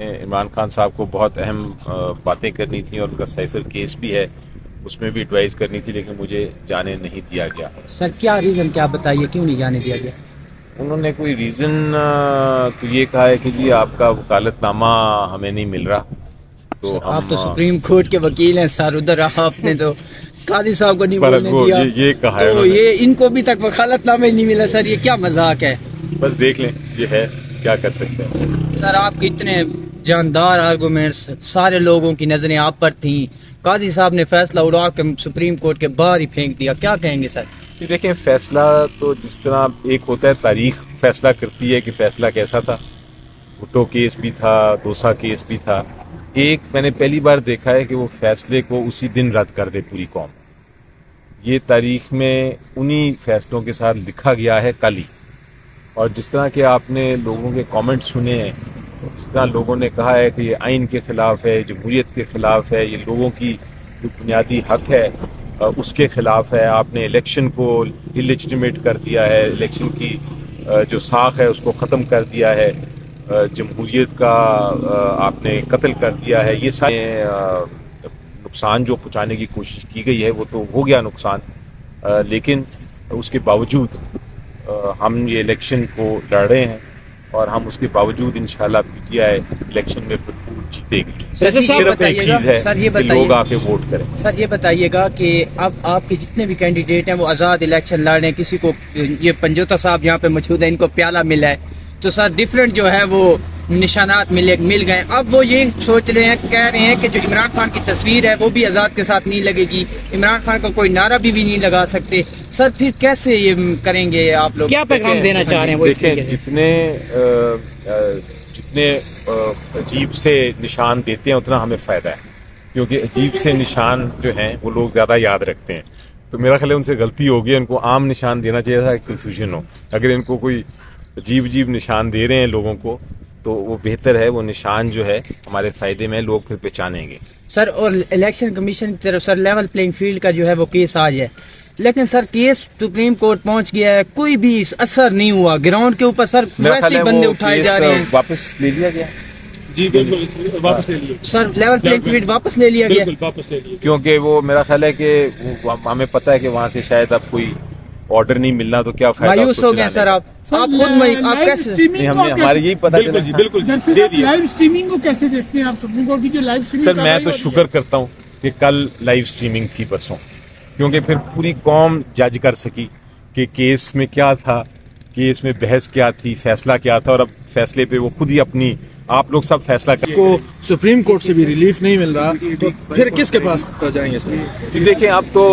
عمران خان صاحب کو بہت اہم باتیں کرنی تھیں اور ان کا سائفر کیس بھی ہے، اس میں بھی ایڈوائز کرنی تھی، لیکن مجھے جانے نہیں دیا گیا۔ سر کیا ریزن کیا بتائیے کیوں نہیں جانے دیا گیا؟ انہوں نے کوئی ریزن تو یہ کہا ہے کہ جی آپ کا وکالت نامہ ہمیں نہیں مل رہا، تو آپ تو سپریم کورٹ کے وکیل ہیں سر، ادھر آپ نے تو قاضی صاحب کو نہیں بولنے دیا، یہ کہا ہے تو یہ ان کو بھی تک وکالت نامہ ہی نہیں ملا۔ سر یہ کیا مذاق ہے؟ بس دیکھ لیں، یہ ہے، کیا کر سکتے ہیں۔ سر آپ کے اتنے جاندار آرگومنٹس، سارے لوگوں کی نظریں آپ پر تھیں، قاضی صاحب نے فیصلہ اڑا کے سپریم کورٹ کے باہر ہی پھینک دیا، کیا کہیں گے سر؟ یہ دیکھیں، فیصلہ تو جس طرح ایک ہوتا ہے، تاریخ فیصلہ کرتی ہے کہ فیصلہ کیسا تھا۔ بھٹو کیس بھی تھا، دوسا کیس بھی تھا۔ ایک میں نے پہلی بار دیکھا ہے کہ وہ فیصلے کو اسی دن رد کر دے پوری قوم۔ یہ تاریخ میں انہی فیصلوں کے ساتھ لکھا گیا ہے کل ہی۔ اور جس طرح کہ آپ نے لوگوں کے کامنٹ سنے ہیں، جس طرح لوگوں نے کہا ہے کہ یہ آئین کے خلاف ہے، جمہوریت کے خلاف ہے، یہ لوگوں کی جو بنیادی حق ہے اس کے خلاف ہے، آپ نے الیکشن کو انلیجٹیمیٹ کر دیا ہے، الیکشن کی جو ساخ ہے اس کو ختم کر دیا ہے، جمہوریت کا آپ نے قتل کر دیا ہے، یہ سارے نقصان جو پہنچانے کی کوشش کی گئی ہے وہ تو ہو گیا نقصان، لیکن اس کے باوجود ہم یہ الیکشن کو لڑ رہے ہیں اور ہم اس کے باوجود انشاءاللہ پی ٹی آئی الیکشن میں بھرپور جیتے گی۔ صرف ایک چیز ہے کہ لوگ آ کے ووٹ کریں۔ سر یہ بتائیے گا کہ اب آپ کے جتنے بھی کینڈیڈیٹ ہیں وہ آزاد الیکشن لڑ رہے ہیں، کسی کو یہ پنجوتا صاحب یہاں پہ موجود ہیں، ان کو پیالہ ملا ہے، تو سر ڈیفرنٹ جو ہے وہ نشانات مل گئے، اب وہ یہ سوچ رہے ہیں، کہہ رہے ہیں کہ جو عمران خان کی تصویر ہے وہ بھی آزاد کے ساتھ نہیں لگے گی، عمران خان کا کوئی نعرہ بھی نہیں لگا سکتے۔ سر پھر کیسے یہ کریں گے آپ لوگ؟ کیا پیغام دینا چاہ رہے ہیں وہ اس طریقے سے؟ جتنے عجیب سے نشان دیتے ہیں اتنا ہمیں فائدہ ہے، کیونکہ عجیب سے نشان جو ہیں وہ لوگ زیادہ یاد رکھتے ہیں، تو میرا خیال ہے ان سے غلطی ہوگی، ان کو عام نشان دینا چاہیے تھا، کنفیوژن ہو۔ اگر ان کو کوئی عجیب نشان دے رہے ہیں لوگوں کو تو وہ بہتر ہے، وہ نشان جو ہے ہمارے فائدے میں، لوگ پھر پہچانیں گے۔ سر اور الیکشن کمیشن کی طرف سر لیول پلینگ فیلڈ کا جو ہے وہ کیس آج ہے، لیکن سر کیس سپریم کورٹ پہنچ گیا ہے، کوئی بھی اثر نہیں ہوا گراؤنڈ کے اوپر، سر ویسے ہی بندے اٹھائے جا رہے ہیں۔ واپس لے لیا گیا؟ جی بالکل واپس لے لیا سر، لیول پلینگ فیلڈ واپس لے لیا گیا، واپس لے لیا، کیونکہ وہ میرا خیال ہے کہ ہمیں پتہ ہے کہ وہاں سے شاید اب کوئی آرڈر نہیں ملنا، تو کیا فائدہ؟ مایوس ہو گئے سر آپ خود آپ کیسے؟ ہمارے یہی پتہ بالکل لائیو اسٹریمنگ کو کیسے دیکھتے ہیں آپ؟ سپریم کورٹ کی جو لائیو اسٹریمنگ، سر میں تو شکر کرتا ہوں کہ کل لائیو اسٹریمنگ تھی پرسوں، کیونکہ پھر پوری قوم جج کر سکی کہ کیس میں کیا تھا، کیس میں بحث کیا تھی، فیصلہ کیا تھا، اور اب فیصلے پہ وہ خود ہی اپنی آپ لوگ سب فیصلہ کریں۔ کو سپریم کورٹ سے بھی ریلیف نہیں مل رہا تو پھر کس کے پاس جائیں گے سر؟ دیکھیں اب تو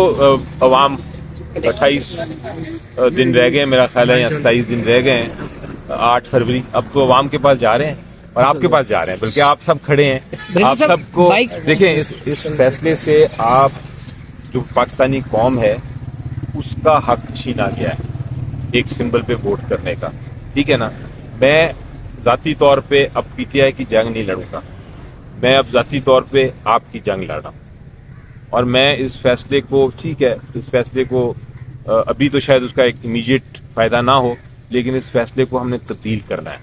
عوام 28 دن رہ گئے میرا خیال ہے، یا 27 دن رہ گئے ہیں، 8 فروری، اب تو عوام کے پاس جا رہے ہیں اور آپ کے پاس جا رہے ہیں، بلکہ آپ سب کھڑے ہیں، آپ سب کو دیکھیں اس فیصلے سے آپ جو پاکستانی قوم ہے اس کا حق چھینا گیا ہے ایک سمبل پہ ووٹ کرنے کا، ٹھیک ہے نا؟ میں ذاتی طور پہ اب پی ٹی آئی کی جنگ نہیں لڑوں گا، میں اب ذاتی طور پہ آپ کی جنگ لڑ رہا ہوں، اور میں اس فیصلے کو، ٹھیک ہے اس فیصلے کو ابھی تو شاید اس کا ایک امیڈیٹ فائدہ نہ ہو، لیکن اس فیصلے کو ہم نے تبدیل کرنا ہے۔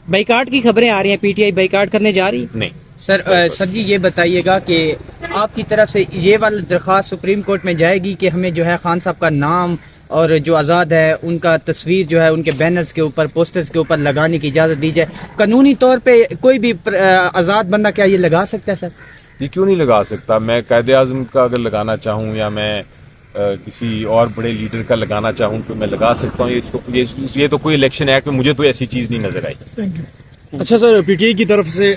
بائیکاٹ کی خبریں آ رہی ہیں، پی ٹی آئی بائیکاٹ کرنے جا رہی؟ نہیں سر جی یہ بتائیے گا کہ آپ کی طرف سے یہ والی درخواست سپریم کورٹ میں جائے گی کہ ہمیں جو ہے خان صاحب کا نام اور جو آزاد ہے ان کا تصویر جو ہے ان کے بینرز کے اوپر، پوسٹرز کے اوپر لگانے کی اجازت دی جائے؟ قانونی طور پہ کوئی بھی آزاد بندہ کیا یہ لگا سکتا ہے سر؟ یہ کیوں نہیں لگا سکتا؟ میں قائد اعظم کا اگر لگانا چاہوں یا میں کسی اور بڑے لیڈر کا لگانا چاہوں تو میں لگا سکتا ہوں، یہ تو کوئی الیکشن ایکٹ میں مجھے تو ایسی چیز نہیں نظر آئی۔ اچھا سر، پی ٹی آئی کی طرف سے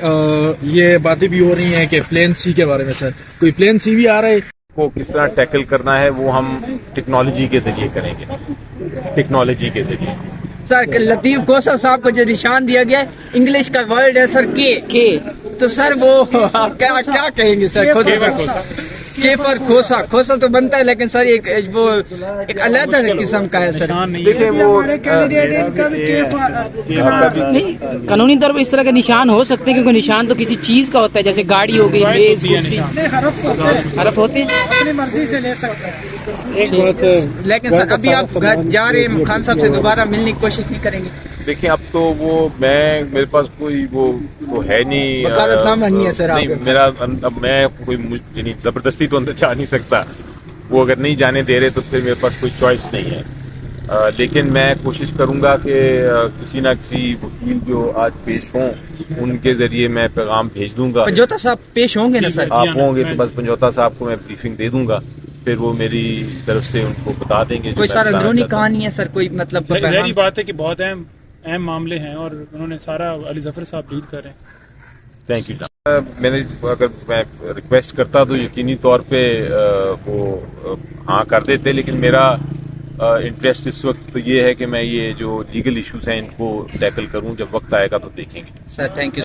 یہ باتیں بھی ہو رہی ہیں کہ پلین سی کے بارے میں، سر کوئی پلین سی بھی آ رہا ہے؟ کو کس طرح ٹیکل کرنا ہے وہ ہم ٹیکنالوجی کے ذریعے کریں گے، ٹیکنالوجی کے ذریعے۔ سر لطیف کوثر صاحب کو جو نشان دیا گیا ہے، انگلش کا ورڈ ہے سر کے، تو سر وہ آپ کیا کہیں گے سر؟ کے پر کھوسا تو بنتا ہے، لیکن سر وہ ایک علیحدہ قسم کا ہے سر۔ دیکھیں وہ نہیں، قانونی طور پر اس طرح کے نشان ہو سکتے ہیں، کیونکہ نشان تو کسی چیز کا ہوتا ہے، جیسے گاڑی ہو گئی، میز، کرسی، حرف ہوتے ہیں، اپنی مرضی سے لے سکتے ہیں۔ لیکن سر ابھی آپ جا رہے ہیں خان صاحب سے دوبارہ ملنے کی کوشش نہیں کریں گے؟ دیکھیں اب تو وہ میرے پاس کوئی وہ ہے نہیں وکالت نامہ نہیں ہے سر آپ نہیں کے میرا اب میں کوئی یعنی زبردستی تو اندر جا نہیں سکتا. وہ اگر نہیں جانے دے رہے تو پھر میرے پاس کوئی چوائس نہیں ہے. لیکن میں کوشش کروں گا کہ کسی نہ کسی وکیل جو آج پیش ہوں ان کے ذریعے میں پیغام بھیج دوں گا. پنجوتا صاحب پیش ہوں گے نا سر؟ آپ ہوں گے تو بس پنجوتا صاحب کو میں بریفنگ دے دوں گا, پھر وہ میری طرف سے ان کو بتا دیں گے. کوئی سارا اندرونی کہانی ہے سر, کوئی مطلب ظاہری بات ہے کہ بہت اہم معاملے ہیں اور انہوں نے سارا علی ظفر صاحب ڈیل کر رہے ہیں. Thank you. میں نے اگر میں ریکویسٹ کرتا تو یقینی طور پہ وہ ہاں کر دیتے, لیکن میرا انٹرسٹ اس وقت یہ ہے کہ میں یہ جو لیگل ایشوز ہیں ان کو ٹیکل کروں. جب وقت آئے گا تو دیکھیں گے. Sir thank you.